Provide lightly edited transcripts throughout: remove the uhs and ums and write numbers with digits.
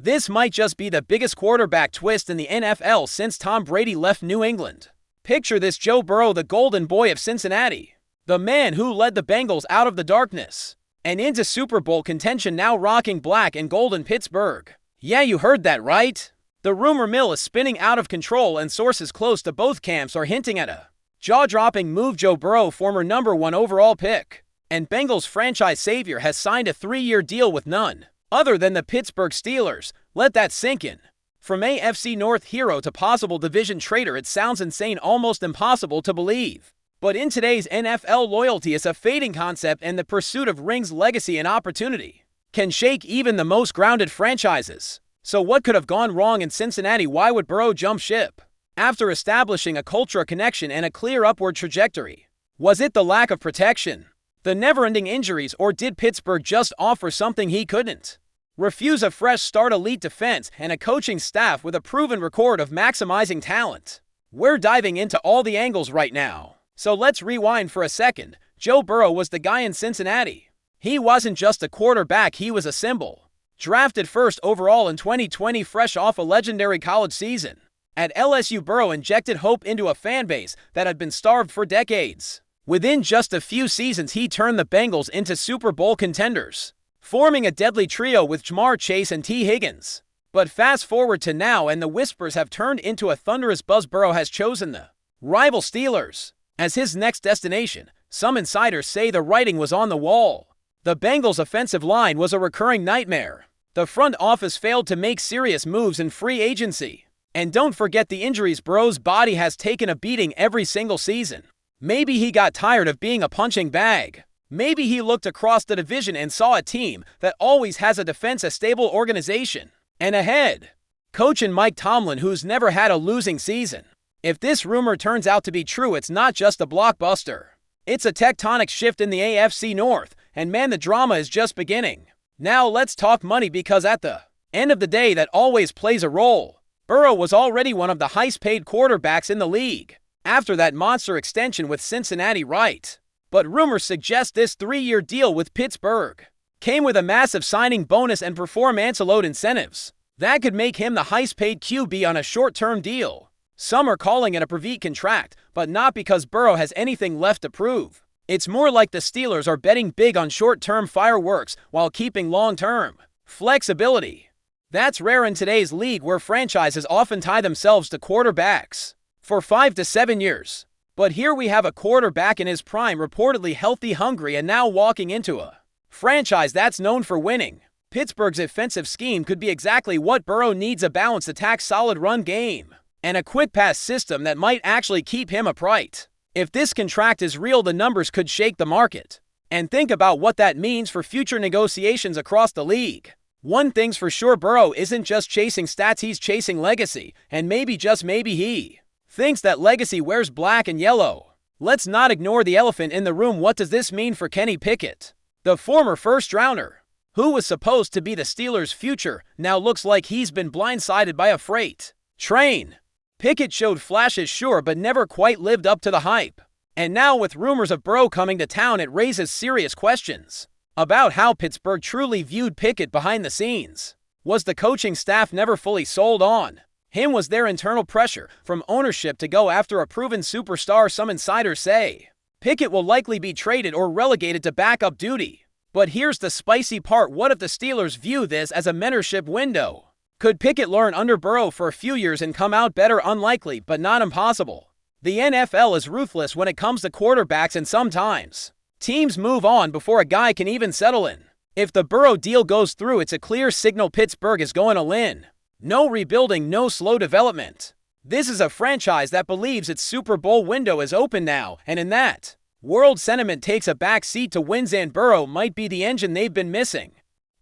This might just be the biggest quarterback twist in the NFL since Tom Brady left New England. Picture this: Joe Burrow, the golden boy of Cincinnati, the man who led the Bengals out of the darkness and into Super Bowl contention, now rocking black and gold in Pittsburgh. Yeah, you heard that right. The rumor mill is spinning out of control, and sources close to both camps are hinting at a jaw-dropping move. Joe Burrow, former #1 overall pick and Bengals franchise savior, has signed a 3-year deal with none other than the Pittsburgh Steelers. Let that sink in. From AFC North hero to possible division traitor, it sounds insane, almost impossible to believe. But in today's NFL, loyalty is a fading concept, and the pursuit of rings, legacy, and opportunity can shake even the most grounded franchises. So what could have gone wrong in Cincinnati? Why would Burrow jump ship after establishing a culture, a connection, and a clear upward trajectory? Was it the lack of protection, the never-ending injuries, or did Pittsburgh just offer something he couldn't refuse? A fresh start, elite defense, and a coaching staff with a proven record of maximizing talent. We're diving into all the angles right now. So let's rewind for a second. Joe Burrow was the guy in Cincinnati. He wasn't just a quarterback, he was a symbol. Drafted first overall in 2020, fresh off a legendary college season at LSU, Burrow injected hope into a fan base that had been starved for decades. Within just a few seasons, he turned the Bengals into Super Bowl contenders, forming a deadly trio with Ja'Marr Chase and T. Higgins. But fast forward to now, and the whispers have turned into a thunderous buzz. Burrow has chosen the rival Steelers as his next destination. Some insiders say the writing was on the wall. The Bengals' offensive line was a recurring nightmare. The front office failed to make serious moves in free agency. And don't forget the injuries. Burrow's body has taken a beating every single season. Maybe he got tired of being a punching bag. Maybe he looked across the division and saw a team that always has a defense, a stable organization, and a head coach in Mike Tomlin who's never had a losing season. If this rumor turns out to be true, it's not just a blockbuster. It's a tectonic shift in the AFC North, and man, the drama is just beginning. Now let's talk money, because at the end of the day, that always plays a role. Burrow was already one of the highest-paid quarterbacks in the league after that monster extension with Cincinnati, right? But rumors suggest this 3-year deal with Pittsburgh came with a massive signing bonus and performance load incentives that could make him the highest-paid QB on a short-term deal. Some are calling it a prove-it contract, but not because Burrow has anything left to prove. It's more like the Steelers are betting big on short-term fireworks while keeping long-term flexibility. That's rare in today's league, where franchises often tie themselves to quarterbacks for 5 to 7 years. But here we have a quarterback in his prime, reportedly healthy, hungry, and now walking into a franchise that's known for winning. Pittsburgh's offensive scheme could be exactly what Burrow needs: a balanced attack, solid run game, and a quick pass system that might actually keep him upright. If this contract is real, the numbers could shake the market. And think about what that means for future negotiations across the league. One thing's for sure, Burrow isn't just chasing stats, he's chasing legacy. And maybe, just maybe, he thinks that legacy wears black and yellow. Let's not ignore the elephant in the room. What does this mean for Kenny Pickett? The former first-rounder, who was supposed to be the Steelers' future, now looks like he's been blindsided by a freight train. Pickett showed flashes, sure, but never quite lived up to the hype. And now with rumors of Burrow coming to town, it raises serious questions about how Pittsburgh truly viewed Pickett behind the scenes. Was the coaching staff never fully sold on him? Was there internal pressure from ownership to go after a proven superstar? Some insiders say Pickett will likely be traded or relegated to backup duty. But here's the spicy part: what if the Steelers view this as a mentorship window? Could Pickett learn under Burrow for a few years and come out better? Unlikely, but not impossible. The NFL is ruthless when it comes to quarterbacks, and sometimes teams move on before a guy can even settle in. If the Burrow deal goes through, it's a clear signal Pittsburgh is going all in. No rebuilding, no slow development. This is a franchise that believes its Super Bowl window is open now, and in that world, sentiment takes a back seat to wins, and Burrow might be the engine they've been missing.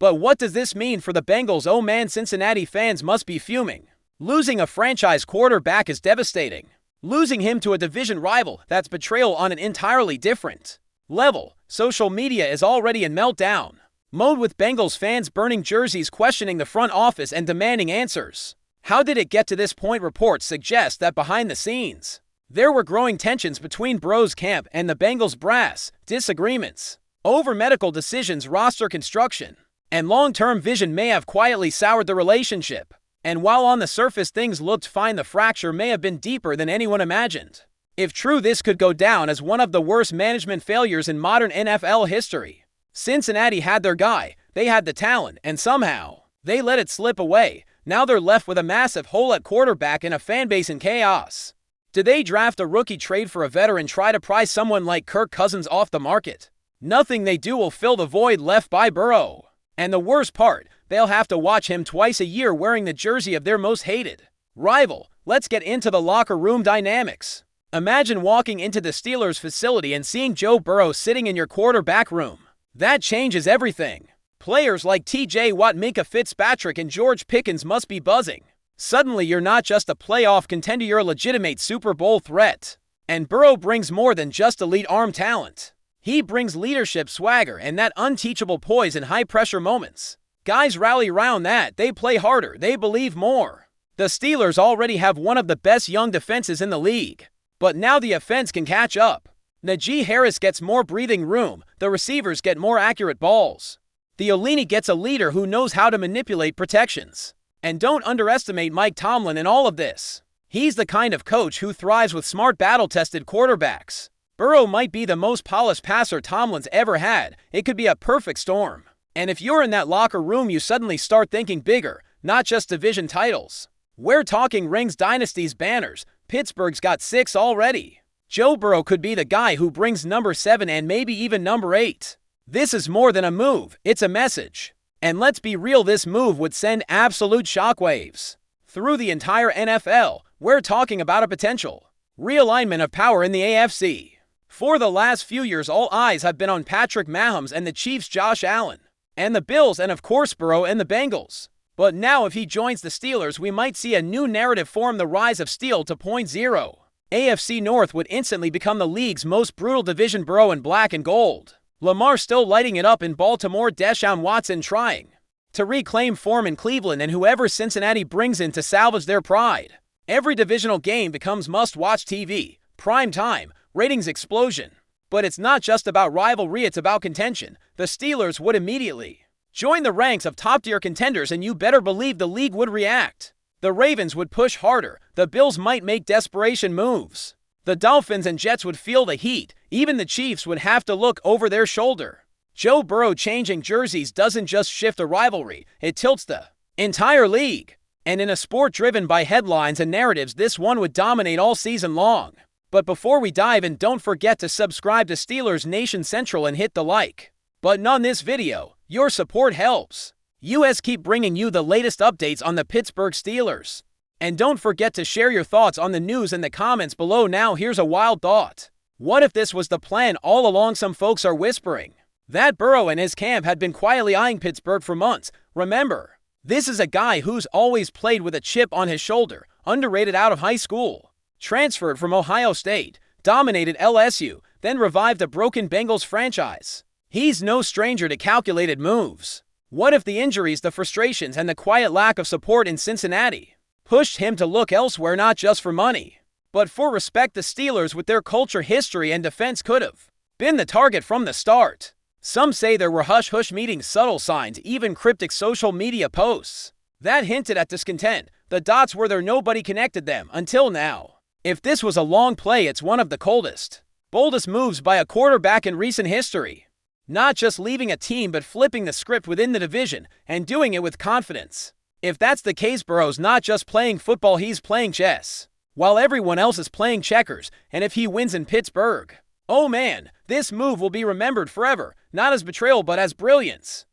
But what does this mean for the Bengals? Oh man, Cincinnati fans must be fuming. Losing a franchise quarterback is devastating. Losing him to a division rival, that's betrayal on an entirely different level. Social media is already in meltdown mode, with Bengals fans burning jerseys, questioning the front office, and demanding answers. How did it get to this point? Reports suggest that behind the scenes, there were growing tensions between Burrow's camp and the Bengals brass, disagreements over medical decisions, roster construction, And long-term vision may have quietly soured the relationship. And while on the surface things looked fine, the fracture may have been deeper than anyone imagined. If true, this could go down as one of the worst management failures in modern NFL history. Cincinnati had their guy, they had the talent, and somehow they let it slip away. Now they're left with a massive hole at quarterback and a fanbase in chaos. Did they draft a rookie, trade for a veteran, try to pry someone like Kirk Cousins off the market? Nothing they do will fill the void left by Burrow. And the worst part, they'll have to watch him twice a year wearing the jersey of their most hated rival. Let's get into the locker room dynamics. Imagine walking into the Steelers facility and seeing Joe Burrow sitting in your quarterback room. That changes everything. Players like TJ Watt, Minka Fitzpatrick, and George Pickens must be buzzing. Suddenly you're not just a playoff contender, you're a legitimate Super Bowl threat. And Burrow brings more than just elite arm talent. He brings leadership, swagger, and that unteachable poise in high-pressure moments. Guys rally around that. They play harder. They believe more. The Steelers already have one of the best young defenses in the league. But now the offense can catch up. Najee Harris gets more breathing room. The receivers get more accurate balls. The Olini gets a leader who knows how to manipulate protections. And don't underestimate Mike Tomlin in all of this. He's the kind of coach who thrives with smart, battle-tested quarterbacks. Burrow might be the most polished passer Tomlin's ever had. It could be a perfect storm. And if you're in that locker room, you suddenly start thinking bigger, not just division titles. We're talking rings, dynasties, banners. Pittsburgh's got 6 already. Joe Burrow could be the guy who brings number 7 and maybe even number 8. This is more than a move, it's a message. And let's be real, this move would send absolute shockwaves through the entire NFL. We're talking about a potential realignment of power in the AFC. For the last few years, all eyes have been on Patrick Mahomes and the Chiefs' Josh Allen, and the Bills, and of course Burrow and the Bengals. But now if he joins the Steelers, we might see a new narrative form, the rise of Steel 2.0. AFC North would instantly become the league's most brutal division. Burrow in black and gold. Lamar still lighting it up in Baltimore. Deshaun Watson trying to reclaim form in Cleveland, and whoever Cincinnati brings in to salvage their pride. Every divisional game becomes must-watch TV. Prime time. Ratings explosion. But it's not just about rivalry, it's about contention. The Steelers would immediately join the ranks of top-tier contenders, and you better believe the league would react. The Ravens would push harder. The Bills might make desperation moves. The Dolphins and Jets would feel the heat. Even the Chiefs would have to look over their shoulder. Joe Burrow changing jerseys doesn't just shift a rivalry, it tilts the entire league. And in a sport driven by headlines and narratives, this one would dominate all season long. But before we dive in, don't forget to subscribe to Steelers Nation Central and hit the like button on this video. Your support helps us keep bringing you the latest updates on the Pittsburgh Steelers. And don't forget to share your thoughts on the news in the comments below. Now here's a wild thought. What if this was the plan all along? Some folks are whispering that Burrow and his camp had been quietly eyeing Pittsburgh for months. Remember, this is a guy who's always played with a chip on his shoulder, underrated out of high school. Transferred from Ohio State, dominated LSU, then revived a broken Bengals franchise. He's no stranger to calculated moves. What if the injuries, the frustrations, and the quiet lack of support in Cincinnati pushed him to look elsewhere, not just for money, but for respect? The Steelers, with their culture, history, and defense, could have been the target from the start. Some say there were hush-hush meetings, subtle signs, even cryptic social media posts that hinted at discontent. The dots were there, nobody connected them until now. If this was a long play, it's one of the coldest, boldest moves by a quarterback in recent history. Not just leaving a team, but flipping the script within the division, and doing it with confidence. If that's the case, Burrow's not just playing football, he's playing chess, while everyone else is playing checkers. And if he wins in Pittsburgh, oh man, this move will be remembered forever, not as betrayal but as brilliance.